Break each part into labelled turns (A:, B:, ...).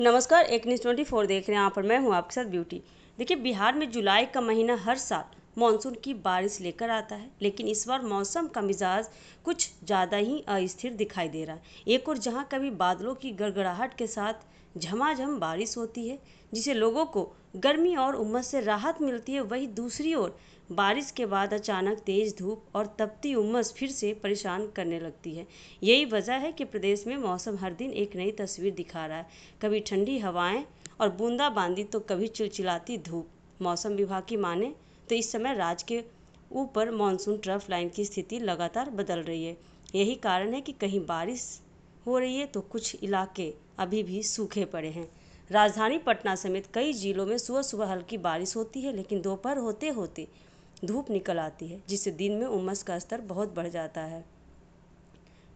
A: नमस्कार, एक न्यूज़ 24 देख रहे हैं। यहाँ पर मैं हूँ आपके साथ ब्यूटी। देखिए, बिहार में जुलाई का महीना हर साल मानसून की बारिश लेकर आता है, लेकिन इस बार मौसम का मिजाज कुछ ज़्यादा ही अस्थिर दिखाई दे रहा है। एक और जहाँ कभी बादलों की गड़गड़ाहट के साथ झमाझम बारिश होती है, जिससे लोगों को गर्मी और उमस से राहत मिलती है, वहीं दूसरी ओर बारिश के बाद अचानक तेज धूप और तपती उमस फिर से परेशान करने लगती है। यही वजह है कि प्रदेश में मौसम हर दिन एक नई तस्वीर दिखा रहा है। कभी ठंडी हवाएं और बूंदाबांदी तो कभी चिलचिलाती धूप। मौसम विभाग की माने तो इस समय राज्य के ऊपर मानसून ट्रफ लाइन की स्थिति लगातार बदल रही है। यही कारण है कि कहीं बारिश हो रही है तो कुछ इलाके अभी भी सूखे पड़े हैं। राजधानी पटना समेत कई जिलों में सुबह सुबह हल्की बारिश होती है, लेकिन दोपहर होते होते धूप निकल आती है, जिससे दिन में उमस का स्तर बहुत बढ़ जाता है।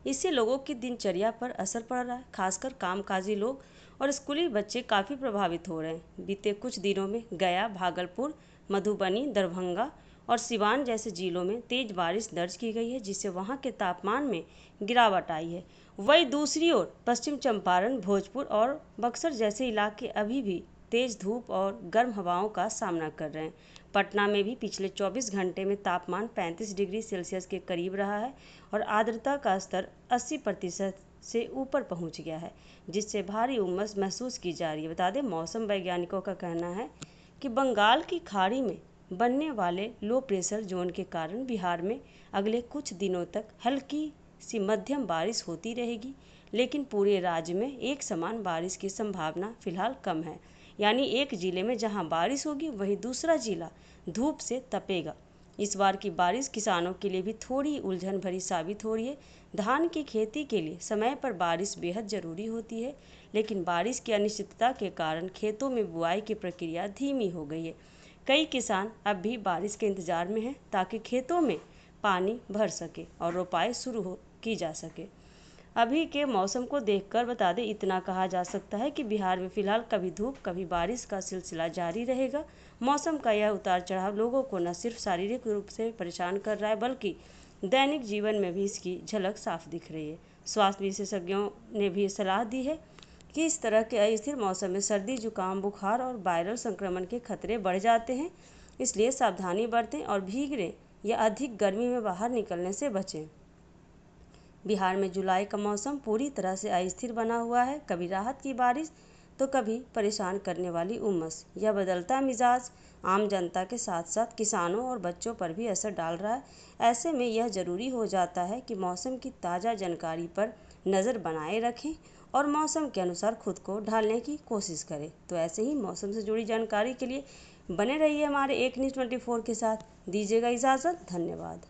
A: इससे लोगों की दिनचर्या पर असर पड़ रहा है। खासकर कामकाजी लोग और स्कूली बच्चे काफ़ी प्रभावित हो रहे हैं। बीते कुछ दिनों में गया, भागलपुर, मधुबनी, दरभंगा और सिवान जैसे जिलों में तेज बारिश दर्ज की गई है, जिससे वहां के तापमान में गिरावट आई है। वहीं दूसरी ओर पश्चिम चंपारण, भोजपुर और बक्सर जैसे इलाके अभी भी तेज धूप और गर्म हवाओं का सामना कर रहे हैं। पटना में भी पिछले 24 घंटे में तापमान 35 डिग्री सेल्सियस के करीब रहा है और आर्द्रता का स्तर 80% से ऊपर पहुंच गया है, जिससे भारी उमस महसूस की जा रही है। बता दें, मौसम वैज्ञानिकों का कहना है कि बंगाल की खाड़ी में बनने वाले लो प्रेशर जोन के कारण बिहार में अगले कुछ दिनों तक हल्की सी मध्यम बारिश होती रहेगी, लेकिन पूरे राज्य में एक समान बारिश की संभावना फिलहाल कम है। यानी एक जिले में जहां बारिश होगी, वहीं दूसरा जिला धूप से तपेगा। इस बार की बारिश किसानों के लिए भी थोड़ी उलझन भरी साबित हो रही है। धान की खेती के लिए समय पर बारिश बेहद जरूरी होती है, लेकिन बारिश की अनिश्चितता के कारण खेतों में बुआई की प्रक्रिया धीमी हो गई है। कई किसान अब भी बारिश के इंतजार में हैं, ताकि खेतों में पानी भर सके और रोपाई शुरू की जा सके। अभी के मौसम को देखकर बता दें, इतना कहा जा सकता है कि बिहार में फिलहाल कभी धूप कभी बारिश का सिलसिला जारी रहेगा। मौसम का यह उतार चढ़ाव लोगों को न सिर्फ शारीरिक रूप से परेशान कर रहा है, बल्कि दैनिक जीवन में भी इसकी झलक साफ दिख रही है। स्वास्थ्य विशेषज्ञों ने भी सलाह दी है कि इस तरह के अस्थिर मौसम में सर्दी, जुकाम, बुखार और वायरल संक्रमण के खतरे बढ़ जाते हैं। इसलिए सावधानी बरतें और भीगने या अधिक गर्मी में बाहर निकलने से बचें। बिहार में जुलाई का मौसम पूरी तरह से अस्थिर बना हुआ है। कभी राहत की बारिश तो कभी परेशान करने वाली उमस। यह बदलता मिजाज आम जनता के साथ साथ किसानों और बच्चों पर भी असर डाल रहा है। ऐसे में यह जरूरी हो जाता है कि मौसम की ताज़ा जानकारी पर नज़र बनाए रखें और मौसम के अनुसार खुद को ढालने की कोशिश करें। तो ऐसे ही मौसम से जुड़ी जानकारी के लिए बने रहिए हमारे एक न्यूज़ 24 के साथ। दीजिएगा इजाज़त। धन्यवाद।